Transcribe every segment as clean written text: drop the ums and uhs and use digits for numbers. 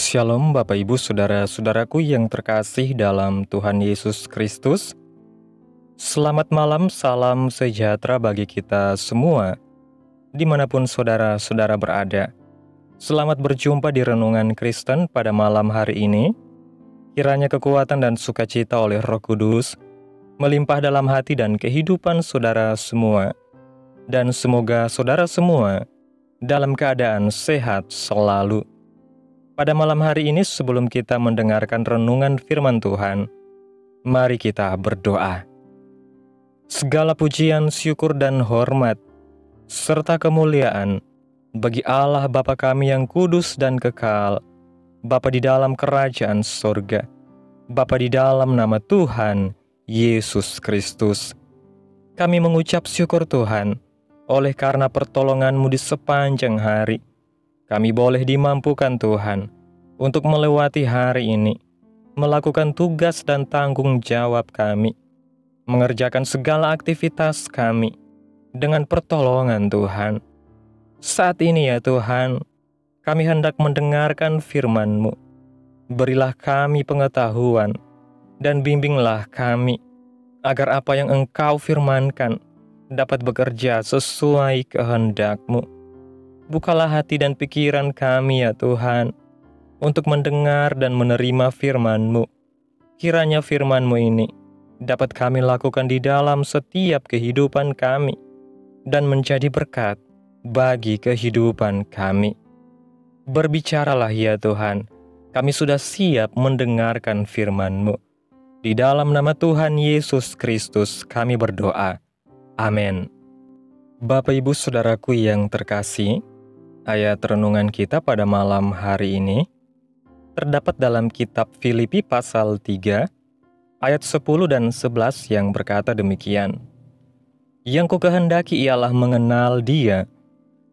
Shalom Bapak Ibu Saudara-saudaraku yang terkasih dalam Tuhan Yesus Kristus. Selamat malam, salam sejahtera bagi kita semua, dimanapun saudara-saudara berada. Selamat berjumpa di Renungan Kristen pada malam hari ini. Kiranya kekuatan dan sukacita oleh Roh Kudus melimpah dalam hati dan kehidupan saudara semua. Dan semoga saudara semua dalam keadaan sehat selalu. Pada malam hari ini sebelum kita mendengarkan renungan firman Tuhan, mari kita berdoa. Segala pujian, syukur, dan hormat, serta kemuliaan bagi Allah Bapa kami yang kudus dan kekal, Bapa di dalam kerajaan sorga, Bapa di dalam nama Tuhan Yesus Kristus. Kami mengucap syukur Tuhan, oleh karena pertolongan-Mu di sepanjang hari. Kami boleh dimampukan Tuhan untuk melewati hari ini, melakukan tugas dan tanggung jawab kami, mengerjakan segala aktivitas kami dengan pertolongan Tuhan. Saat ini ya Tuhan, kami hendak mendengarkan firman-Mu. Berilah kami pengetahuan dan bimbinglah kami, agar apa yang Engkau firmankan dapat bekerja sesuai kehendak-Mu. Bukalah hati dan pikiran kami ya Tuhan, untuk mendengar dan menerima firman-Mu. Kiranya firman-Mu ini dapat kami lakukan di dalam setiap kehidupan kami, dan menjadi berkat bagi kehidupan kami. Berbicaralah ya Tuhan, kami sudah siap mendengarkan firman-Mu. Di dalam nama Tuhan Yesus Kristus kami berdoa. Amin. Bapak Ibu Saudaraku yang terkasih, ayat renungan kita pada malam hari ini terdapat dalam kitab Filipi pasal 3, ayat 10 dan 11 yang berkata demikian. Yang kukehendaki ialah mengenal Dia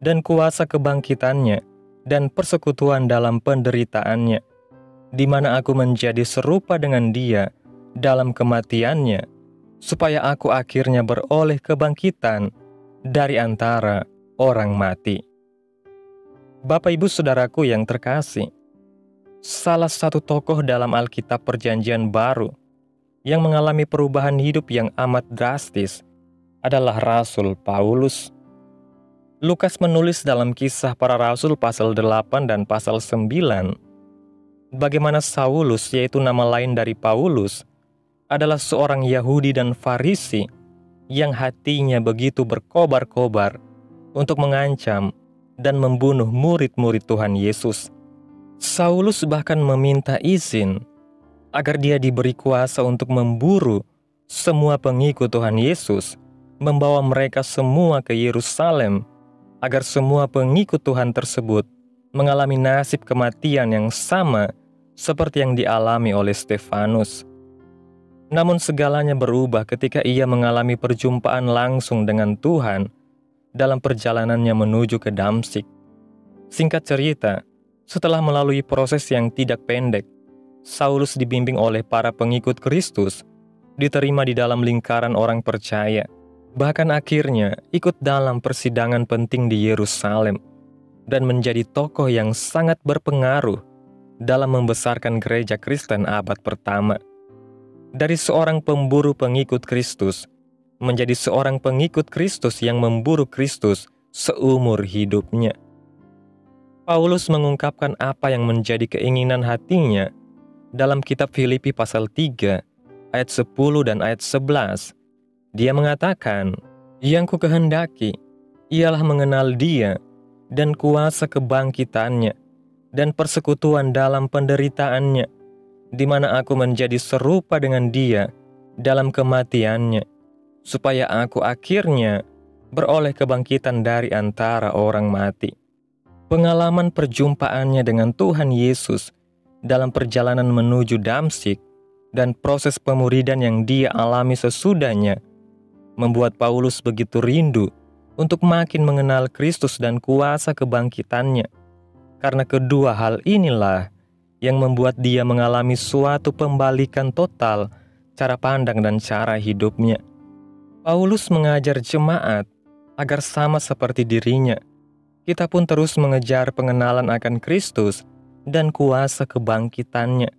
dan kuasa kebangkitannya dan persekutuan dalam penderitaannya, di mana aku menjadi serupa dengan Dia dalam kematiannya, supaya aku akhirnya beroleh kebangkitan dari antara orang mati. Bapak Ibu Saudaraku yang terkasih, salah satu tokoh dalam Alkitab Perjanjian Baru yang mengalami perubahan hidup yang amat drastis adalah Rasul Paulus. Lukas menulis dalam Kisah Para Rasul pasal 8 dan pasal 9, bagaimana Saulus, yaitu nama lain dari Paulus, adalah seorang Yahudi dan Farisi yang hatinya begitu berkobar-kobar untuk mengancam dan membunuh murid-murid Tuhan Yesus. Saulus bahkan meminta izin agar dia diberi kuasa untuk memburu semua pengikut Tuhan Yesus, membawa mereka semua ke Yerusalem, agar semua pengikut Tuhan tersebut mengalami nasib kematian yang sama seperti yang dialami oleh Stefanus. Namun segalanya berubah ketika ia mengalami perjumpaan langsung dengan Tuhan dalam perjalanannya menuju ke Damsyik. Singkat cerita, setelah melalui proses yang tidak pendek, Saulus dibimbing oleh para pengikut Kristus, diterima di dalam lingkaran orang percaya, bahkan akhirnya ikut dalam persidangan penting di Yerusalem, dan menjadi tokoh yang sangat berpengaruh dalam membesarkan gereja Kristen abad pertama. Dari seorang pemburu pengikut Kristus, menjadi seorang pengikut Kristus yang memburu Kristus seumur hidupnya. Paulus mengungkapkan apa yang menjadi keinginan hatinya dalam kitab Filipi pasal 3, ayat 10 dan ayat 11. Dia mengatakan, yang kukehendaki ialah mengenal Dia dan kuasa kebangkitannya dan persekutuan dalam penderitaannya, di mana aku menjadi serupa dengan Dia dalam kematiannya, supaya aku akhirnya beroleh kebangkitan dari antara orang mati. Pengalaman perjumpaannya dengan Tuhan Yesus dalam perjalanan menuju Damsyik dan proses pemuridan yang dia alami sesudahnya membuat Paulus begitu rindu untuk makin mengenal Kristus dan kuasa kebangkitannya. Karena kedua hal inilah yang membuat dia mengalami suatu pembalikan total cara pandang dan cara hidupnya. Paulus mengajar jemaat agar sama seperti dirinya. Kita pun terus mengejar pengenalan akan Kristus dan kuasa kebangkitannya.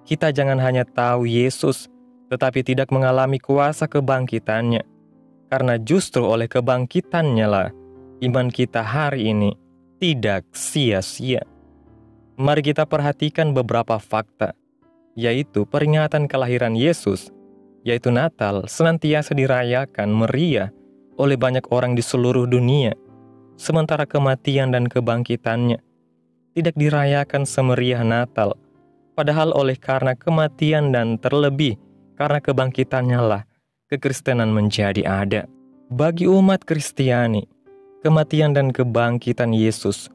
Kita jangan hanya tahu Yesus, tetapi tidak mengalami kuasa kebangkitannya. Karena justru oleh kebangkitannya lah, iman kita hari ini tidak sia-sia. Mari kita perhatikan beberapa fakta, yaitu peringatan kelahiran Yesus, yaitu Natal, senantiasa dirayakan meriah oleh banyak orang di seluruh dunia, sementara kematian dan kebangkitannya tidak dirayakan semeriah Natal, padahal oleh karena kematian dan terlebih karena kebangkitannya lah, kekristenan menjadi ada. Bagi umat Kristiani, kematian dan kebangkitan Yesus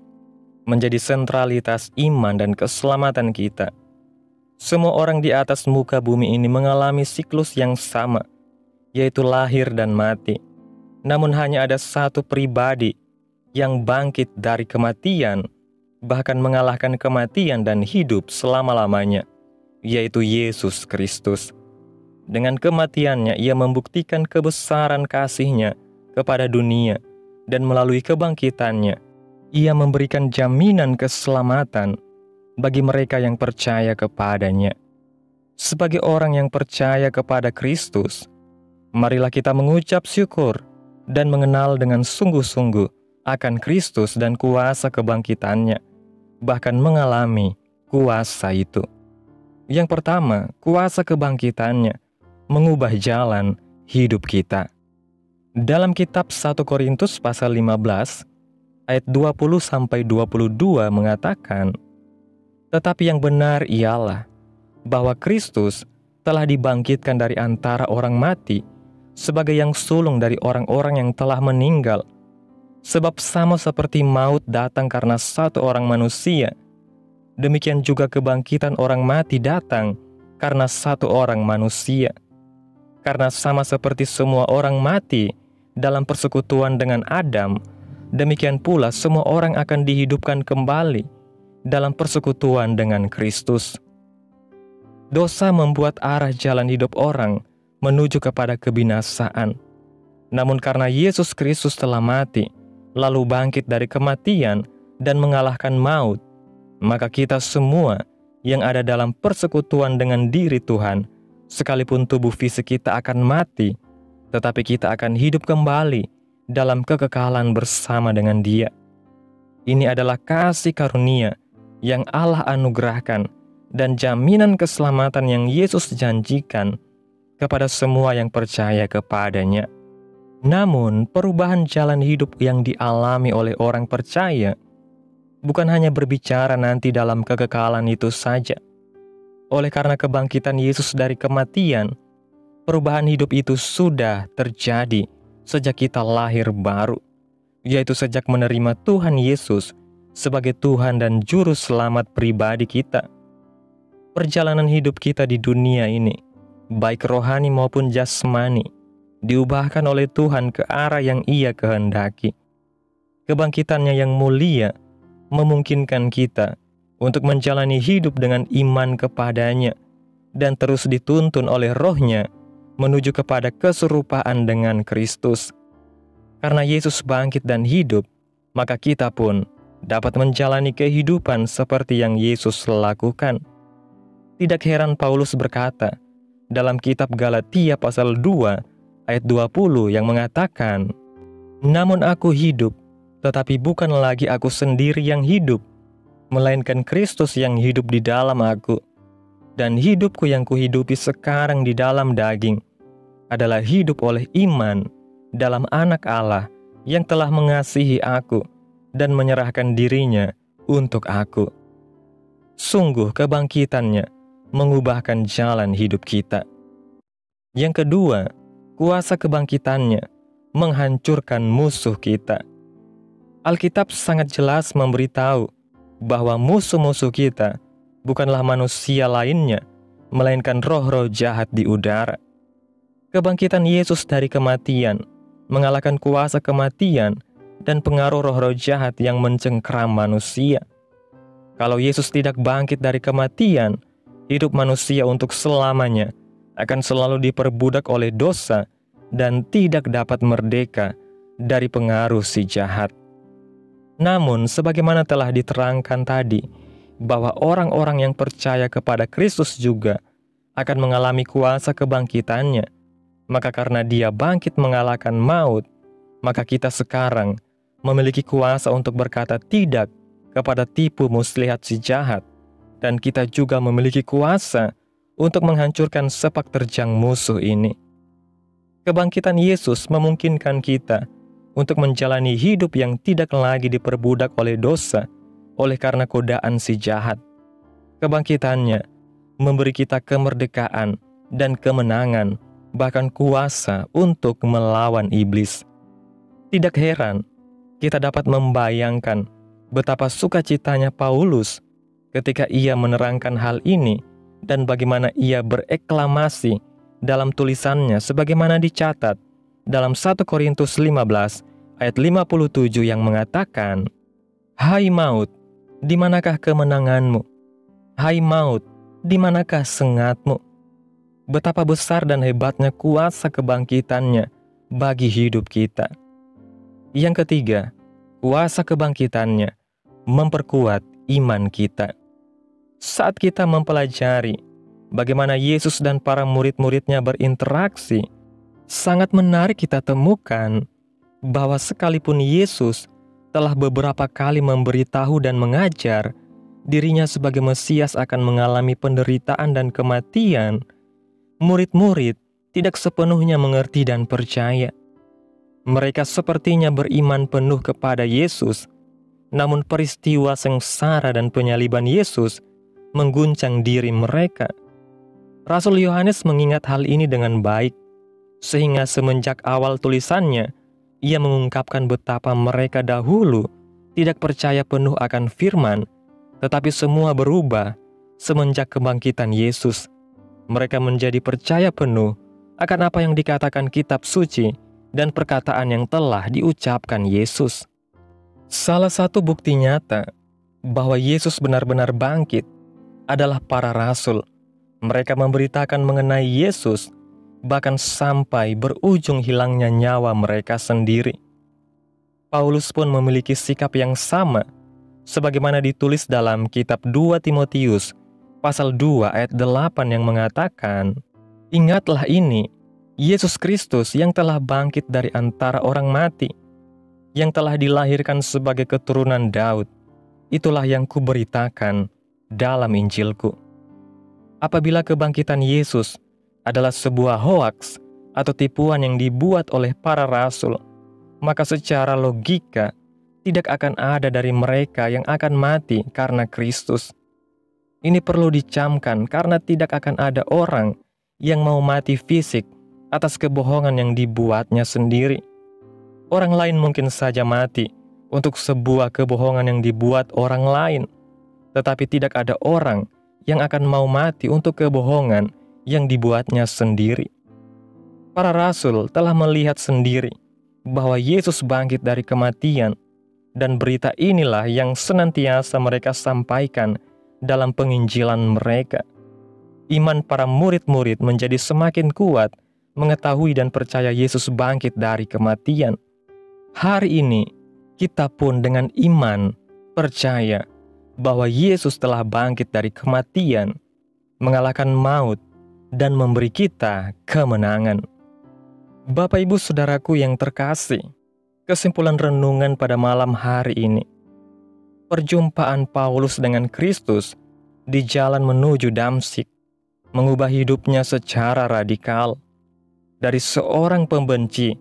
menjadi sentralitas iman dan keselamatan kita. Semua orang di atas muka bumi ini mengalami siklus yang sama, yaitu lahir dan mati. Namun hanya ada satu pribadi yang bangkit dari kematian, bahkan mengalahkan kematian dan hidup selama-lamanya, yaitu Yesus Kristus. Dengan kematiannya, ia membuktikan kebesaran kasih-Nya kepada dunia, dan melalui kebangkitannya, ia memberikan jaminan keselamatan bagi mereka yang percaya kepadanya. Sebagai orang yang percaya kepada Kristus, marilah kita mengucap syukur dan mengenal dengan sungguh-sungguh akan Kristus dan kuasa kebangkitannya, bahkan mengalami kuasa itu. Yang pertama, kuasa kebangkitannya mengubah jalan hidup kita. Dalam kitab 1 Korintus pasal 15 ayat 20-22 mengatakan, "Tetapi yang benar ialah bahwa Kristus telah dibangkitkan dari antara orang mati sebagai yang sulung dari orang-orang yang telah meninggal. Sebab sama seperti maut datang karena satu orang manusia, demikian juga kebangkitan orang mati datang karena satu orang manusia. Karena sama seperti semua orang mati dalam persekutuan dengan Adam, demikian pula semua orang akan dihidupkan kembali dalam persekutuan dengan Kristus." Dosa membuat arah jalan hidup orang menuju kepada kebinasaan. Namun karena Yesus Kristus telah mati, lalu bangkit dari kematian dan mengalahkan maut, maka kita semua yang ada dalam persekutuan dengan diri Tuhan, sekalipun tubuh fisik kita akan mati, tetapi kita akan hidup kembali dalam kekekalan bersama dengan Dia. Ini adalah kasih karunia yang Allah anugerahkan dan jaminan keselamatan yang Yesus janjikan kepada semua yang percaya kepadanya. Namun, perubahan jalan hidup yang dialami oleh orang percaya bukan hanya berbicara nanti dalam kekekalan itu saja. Oleh karena kebangkitan Yesus dari kematian, perubahan hidup itu sudah terjadi sejak kita lahir baru, yaitu sejak menerima Tuhan Yesus sebagai Tuhan dan Juru Selamat pribadi kita. Perjalanan hidup kita di dunia ini, baik rohani maupun jasmani, diubahkan oleh Tuhan ke arah yang Ia kehendaki. Kebangkitannya yang mulia memungkinkan kita untuk menjalani hidup dengan iman kepadanya dan terus dituntun oleh Roh-Nya menuju kepada keserupaan dengan Kristus. Karena Yesus bangkit dan hidup, maka kita pun dapat menjalani kehidupan seperti yang Yesus lakukan. Tidak heran Paulus berkata dalam kitab Galatia pasal 2 ayat 20 yang mengatakan, "Namun aku hidup, tetapi bukan lagi aku sendiri yang hidup, melainkan Kristus yang hidup di dalam aku. Dan hidupku yang kuhidupi sekarang di dalam daging adalah hidup oleh iman dalam Anak Allah yang telah mengasihi aku dan menyerahkan dirinya untuk aku." Sungguh kebangkitannya mengubahkan jalan hidup kita. Yang kedua, kuasa kebangkitannya menghancurkan musuh kita. Alkitab sangat jelas memberitahu bahwa musuh-musuh kita bukanlah manusia lainnya, melainkan roh-roh jahat di udara. Kebangkitan Yesus dari kematian mengalahkan kuasa kematian dan pengaruh roh-roh jahat yang mencengkram manusia. Kalau Yesus tidak bangkit dari kematian, hidup manusia untuk selamanya akan selalu diperbudak oleh dosa dan tidak dapat merdeka dari pengaruh si jahat. Namun, sebagaimana telah diterangkan tadi, bahwa orang-orang yang percaya kepada Kristus juga akan mengalami kuasa kebangkitannya. Maka karena Dia bangkit mengalahkan maut, maka kita sekarang memiliki kuasa untuk berkata tidak kepada tipu muslihat si jahat, dan kita juga memiliki kuasa untuk menghancurkan sepak terjang musuh ini. Kebangkitan Yesus memungkinkan kita untuk menjalani hidup yang tidak lagi diperbudak oleh dosa oleh karena godaan si jahat. Kebangkitannya memberi kita kemerdekaan dan kemenangan, bahkan kuasa untuk melawan iblis. Tidak heran kita dapat membayangkan betapa sukacitanya Paulus ketika ia menerangkan hal ini dan bagaimana ia bereklamasi dalam tulisannya sebagaimana dicatat dalam 1 Korintus 15 ayat 57 yang mengatakan, "Hai maut, di manakah kemenanganmu? Hai maut, di manakah sengatmu?" Betapa besar dan hebatnya kuasa kebangkitannya bagi hidup kita. Yang ketiga, kuasa kebangkitannya memperkuat iman kita. Saat kita mempelajari bagaimana Yesus dan para murid-muridnya berinteraksi, sangat menarik kita temukan bahwa sekalipun Yesus telah beberapa kali memberitahu dan mengajar dirinya sebagai Mesias akan mengalami penderitaan dan kematian, murid-murid tidak sepenuhnya mengerti dan percaya. Mereka sepertinya beriman penuh kepada Yesus, namun peristiwa sengsara dan penyaliban Yesus mengguncang diri mereka. Rasul Yohanes mengingat hal ini dengan baik, sehingga semenjak awal tulisannya, ia mengungkapkan betapa mereka dahulu tidak percaya penuh akan firman, tetapi semua berubah semenjak kebangkitan Yesus. Mereka menjadi percaya penuh akan apa yang dikatakan kitab suci dan perkataan yang telah diucapkan Yesus. Salah satu bukti nyata bahwa Yesus benar-benar bangkit adalah para rasul. Mereka memberitakan mengenai Yesus, bahkan sampai berujung hilangnya nyawa mereka sendiri. Paulus pun memiliki sikap yang sama, sebagaimana ditulis dalam kitab 2 Timotius, pasal 2 ayat 8 yang mengatakan, "Ingatlah ini, Yesus Kristus yang telah bangkit dari antara orang mati, yang telah dilahirkan sebagai keturunan Daud, itulah yang kuberitakan dalam Injilku." Apabila kebangkitan Yesus adalah sebuah hoaks atau tipuan yang dibuat oleh para rasul, maka secara logika tidak akan ada dari mereka yang akan mati karena Kristus. Ini perlu dicamkan karena tidak akan ada orang yang mau mati fisik atas kebohongan yang dibuatnya sendiri. Orang lain mungkin saja mati untuk sebuah kebohongan yang dibuat orang lain, tetapi tidak ada orang yang akan mau mati untuk kebohongan yang dibuatnya sendiri. Para rasul telah melihat sendiri bahwa Yesus bangkit dari kematian, dan berita inilah yang senantiasa mereka sampaikan dalam penginjilan mereka. Iman para murid-murid menjadi semakin kuat mengetahui dan percaya Yesus bangkit dari kematian. Hari ini, kita pun dengan iman percaya bahwa Yesus telah bangkit dari kematian, mengalahkan maut, dan memberi kita kemenangan. Bapak Ibu Saudaraku yang terkasih, kesimpulan renungan pada malam hari ini. Perjumpaan Paulus dengan Kristus di jalan menuju Damsyik mengubah hidupnya secara radikal. Dari seorang pembenci,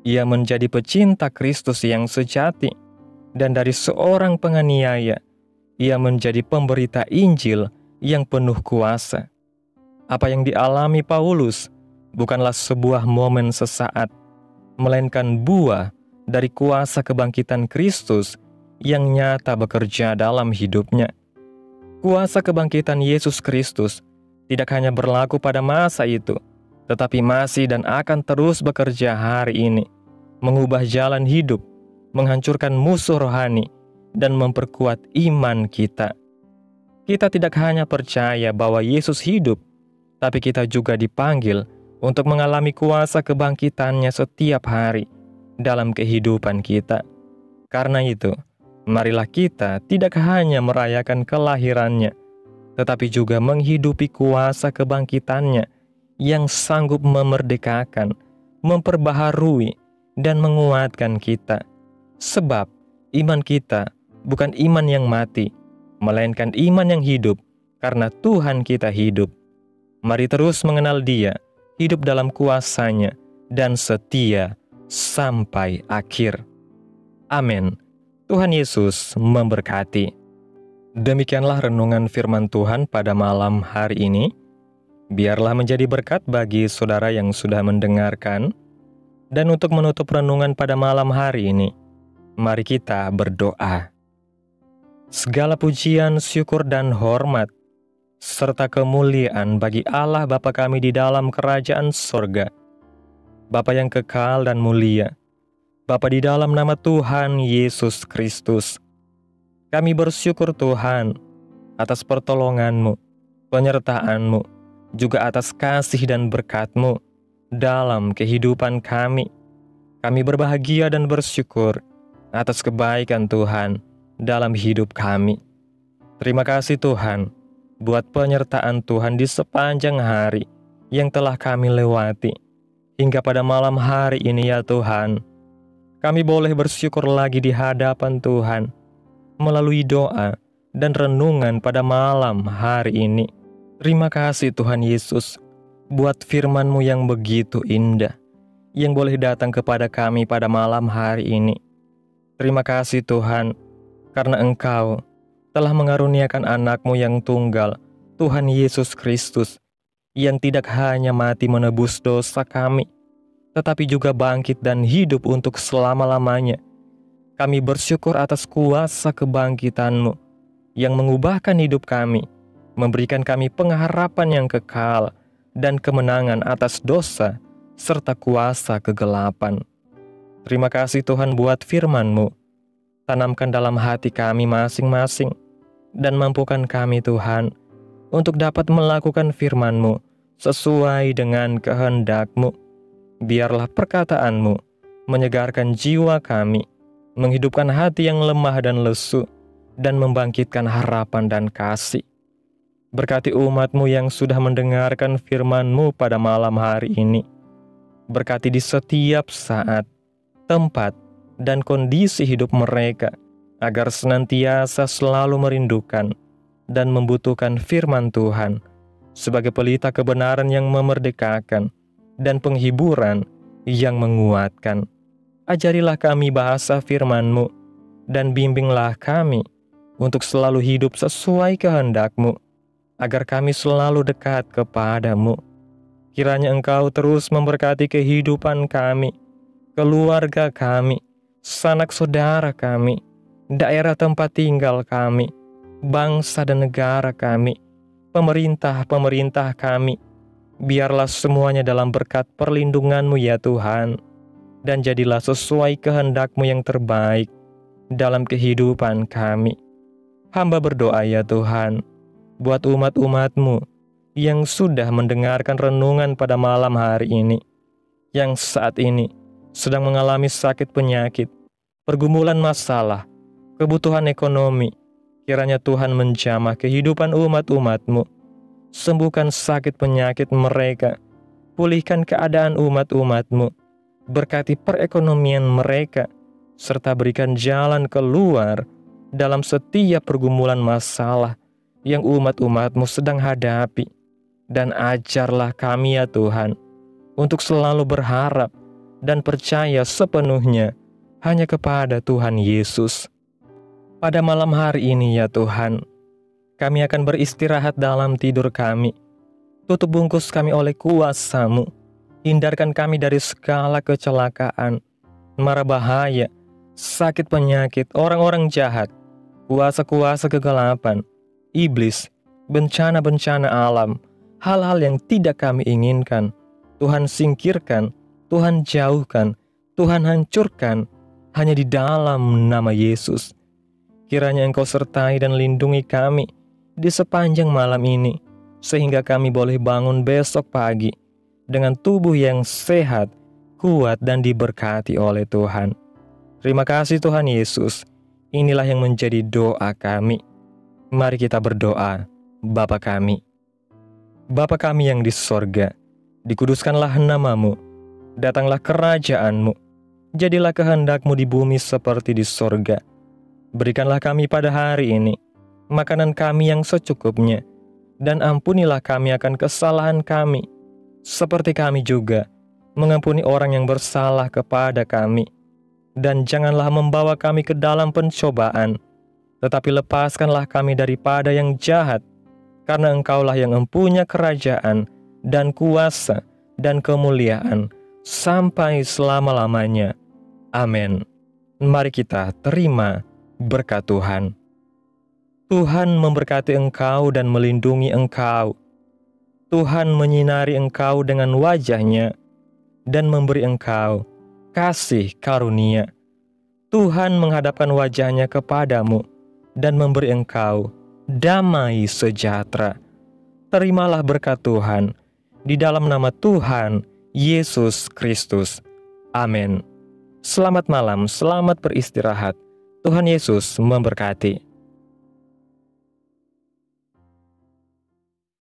ia menjadi pecinta Kristus yang sejati, dan dari seorang penganiaya, ia menjadi pemberita Injil yang penuh kuasa. Apa yang dialami Paulus bukanlah sebuah momen sesaat, melainkan buah dari kuasa kebangkitan Kristus yang nyata bekerja dalam hidupnya. Kuasa kebangkitan Yesus Kristus tidak hanya berlaku pada masa itu, tetapi masih dan akan terus bekerja hari ini, mengubah jalan hidup, menghancurkan musuh rohani, dan memperkuat iman kita. Kita tidak hanya percaya bahwa Yesus hidup, tapi kita juga dipanggil untuk mengalami kuasa kebangkitannya setiap hari dalam kehidupan kita. Karena itu, Marilah kita tidak hanya merayakan kelahirannya, tetapi juga menghidupi kuasa kebangkitannya yang sanggup memerdekakan, memperbaharui, dan menguatkan kita. Sebab iman kita bukan iman yang mati, melainkan iman yang hidup, karena Tuhan kita hidup. Mari terus mengenal Dia, hidup dalam kuasa-Nya, dan setia sampai akhir. Amin. Tuhan Yesus memberkati. Demikianlah renungan firman Tuhan pada malam hari ini. Biarlah menjadi berkat bagi saudara yang sudah mendengarkan. Dan untuk menutup renungan pada malam hari ini, mari kita berdoa. Segala pujian, syukur, dan hormat, serta kemuliaan bagi Allah Bapa kami di dalam kerajaan sorga. Bapa yang kekal dan mulia, Bapa di dalam nama Tuhan Yesus Kristus. Kami bersyukur Tuhan atas pertolongan-Mu, penyertaan-Mu, juga atas kasih dan berkat-Mu dalam kehidupan kami. Kami berbahagia dan bersyukur atas kebaikan Tuhan dalam hidup kami. Terima kasih Tuhan buat penyertaan Tuhan di sepanjang hari yang telah kami lewati. Hingga pada malam hari ini ya Tuhan, kami boleh bersyukur lagi di hadapan Tuhan melalui doa dan renungan pada malam hari ini. Terima kasih Tuhan Yesus buat firman-Mu yang begitu indah, yang boleh datang kepada kami pada malam hari ini. Terima kasih Tuhan, karena Engkau telah mengaruniakan anak-Mu yang tunggal, Tuhan Yesus Kristus, yang tidak hanya mati menebus dosa kami, tetapi juga bangkit dan hidup untuk selama-lamanya. Kami bersyukur atas kuasa kebangkitan-Mu yang mengubahkan hidup kami, memberikan kami pengharapan yang kekal dan kemenangan atas dosa serta kuasa kegelapan. Terima kasih Tuhan buat firman-Mu. Tanamkan dalam hati kami masing-masing dan mampukan kami Tuhan untuk dapat melakukan firman-Mu sesuai dengan kehendak-Mu. Biarlah perkataan-Mu menyegarkan jiwa kami, menghidupkan hati yang lemah dan lesu, dan membangkitkan harapan dan kasih. Berkati umat-Mu yang sudah mendengarkan firman-Mu pada malam hari ini. Berkati di setiap saat, tempat, dan kondisi hidup mereka, agar senantiasa selalu merindukan dan membutuhkan firman Tuhan sebagai pelita kebenaran yang memerdekakan dan penghiburan yang menguatkan. Ajarilah kami bahasa firman-Mu, dan bimbinglah kami untuk selalu hidup sesuai kehendak-Mu, agar kami selalu dekat kepada-Mu. Kiranya Engkau terus memberkati kehidupan kami, keluarga kami, sanak saudara kami, daerah tempat tinggal kami, bangsa dan negara kami, pemerintah-pemerintah kami. Biarlah semuanya dalam berkat perlindungan-Mu ya Tuhan, dan jadilah sesuai kehendak-Mu yang terbaik dalam kehidupan kami. Hamba berdoa ya Tuhan, buat umat-umat-Mu yang sudah mendengarkan renungan pada malam hari ini, yang saat ini sedang mengalami sakit penyakit, pergumulan masalah, kebutuhan ekonomi. Kiranya Tuhan menjamah kehidupan umat-umat-Mu. Sembuhkan sakit penyakit mereka, pulihkan keadaan umat-umat-Mu, berkati perekonomian mereka, serta berikan jalan keluar dalam setiap pergumulan masalah yang umat-umat-Mu sedang hadapi. Dan ajarlah kami ya Tuhan, untuk selalu berharap dan percaya sepenuhnya hanya kepada Tuhan Yesus. Pada malam hari ini ya Tuhan, kami akan beristirahat dalam tidur kami. Tutup bungkus kami oleh kuasa-Mu. Hindarkan kami dari segala kecelakaan, mara bahaya, sakit penyakit, orang-orang jahat, kuasa-kuasa kegelapan, iblis, bencana-bencana alam, hal-hal yang tidak kami inginkan. Tuhan singkirkan, Tuhan jauhkan, Tuhan hancurkan, hanya di dalam nama Yesus. Kiranya Engkau sertai dan lindungi kami di sepanjang malam ini, sehingga kami boleh bangun besok pagi dengan tubuh yang sehat, kuat, dan diberkati oleh Tuhan. Terima kasih Tuhan Yesus. inilah yang menjadi doa kami. Mari kita berdoa. Bapa kami. Bapa kami yang di sorga, dikuduskanlah nama-Mu, datanglah kerajaan-Mu, jadilah kehendak-Mu di bumi seperti di sorga. Berikanlah kami pada hari ini makanan kami yang secukupnya, dan ampunilah kami akan kesalahan kami, seperti kami juga mengampuni orang yang bersalah kepada kami. Dan janganlah membawa kami ke dalam pencobaan, tetapi lepaskanlah kami daripada yang jahat, karena Engkaulah yang mempunyai kerajaan, dan kuasa, dan kemuliaan, sampai selama-lamanya. Amin. Mari kita terima berkat Tuhan. Tuhan memberkati engkau dan melindungi engkau. Tuhan menyinari engkau dengan wajah-Nya, dan memberi engkau kasih karunia. Tuhan menghadapkan wajah-Nya kepadamu, dan memberi engkau damai sejahtera. Terimalah berkat Tuhan, di dalam nama Tuhan Yesus Kristus. Amin. Selamat malam, selamat beristirahat. Tuhan Yesus memberkati.